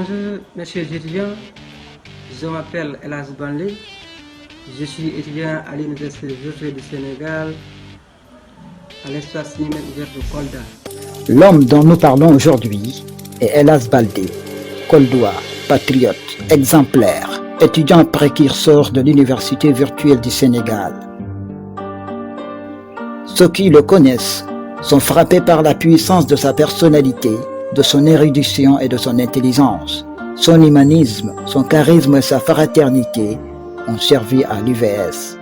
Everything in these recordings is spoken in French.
Bonjour, messieurs les étudiants. Je m'appelle Elas Baldé. Je suis étudiant à l'Université virtuelle du Sénégal, à l'espace numérique ouvert de Kolda. L'homme dont nous parlons aujourd'hui est Elas Baldé, Koldois, patriote, exemplaire, étudiant précurseur de l'Université virtuelle du Sénégal. Ceux qui le connaissent sont frappés par la puissance de sa personnalité, de son érudition et de son intelligence. Son humanisme, son charisme et sa fraternité ont servi à l'UVS.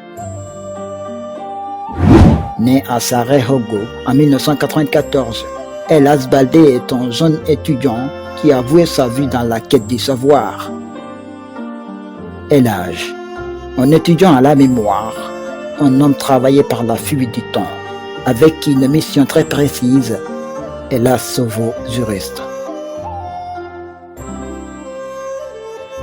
Né à Sarajevo en 1994, Elas Baldé est un jeune étudiant qui a voué sa vie dans la quête du savoir. Elage, un étudiant à la mémoire, un homme travaillé par la fuite du temps, avec une mission très précise, Elas Sovo juriste.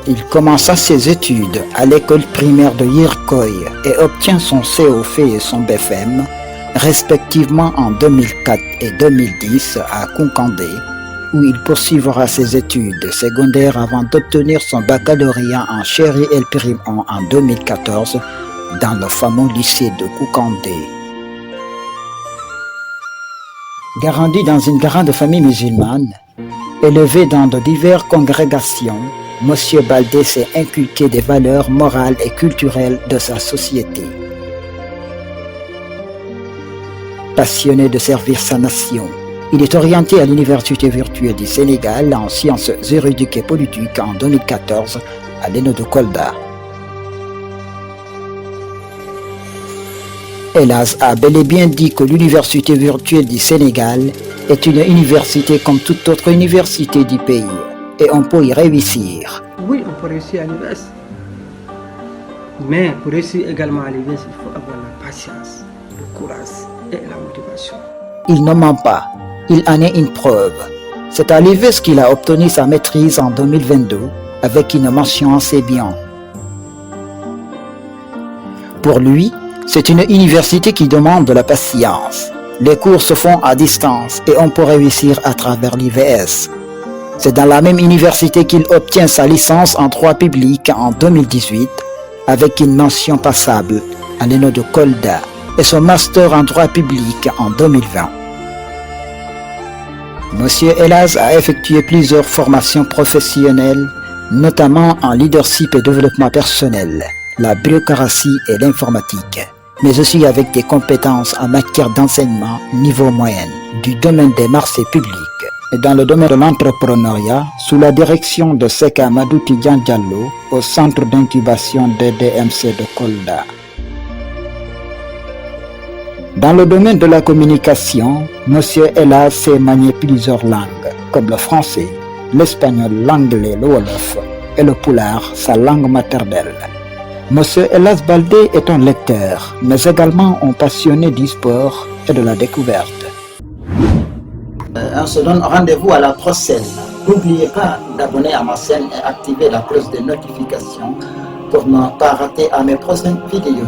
Il commença ses études à l'école primaire de Yirkoy et obtient son COF et son BFM, respectivement en 2004 et 2010 à Koukandé, où il poursuivra ses études secondaires avant d'obtenir son baccalauréat en Chéri El Pirim en 2014 dans le fameux lycée de Koukandé. Grandi dans une grande famille musulmane, élevé dans de diverses congrégations, M. Baldé s'est inculqué des valeurs morales et culturelles de sa société. Passionné de servir sa nation, il est orienté à l'Université virtuelle du Sénégal en sciences juridiques et politiques en 2014 à l'ENO de Kolda. Elas a bel et bien dit que l'Université virtuelle du Sénégal est une université comme toute autre université du pays et on peut y réussir. Oui, on peut réussir à l'UVS. Mais pour réussir également à l'UVS, il faut avoir la patience, le courage et la motivation. Il ne ment pas, il en est une preuve. C'est à l'UVS qu'il a obtenu sa maîtrise en 2022 avec une mention assez bien. Pour lui, c'est une université qui demande de la patience. Les cours se font à distance et on peut réussir à travers l'UVS. C'est dans la même université qu'il obtient sa licence en droit public en 2018 avec une mention passable à l'ENO de Kolda et son master en droit public en 2020. Monsieur Elas a effectué plusieurs formations professionnelles, notamment en leadership et développement personnel, la bureaucratie et l'informatique, mais aussi avec des compétences en matière d'enseignement niveau moyen, du domaine des marchés publics et dans le domaine de l'entrepreneuriat sous la direction de Seka Amadou Tidjan Diallo au centre d'incubation DDMC de Kolda. Dans le domaine de la communication, M. Elas sait manier plusieurs langues, comme le français, l'espagnol, l'anglais, le wolof et le pulaar, sa langue maternelle. M. Elas Baldé est un lecteur, mais également un passionné du sport et de la découverte. On se donne rendez-vous à la prochaine. N'oubliez pas d'abonner à ma chaîne et activer la cloche de notification pour ne pas rater à mes prochaines vidéos.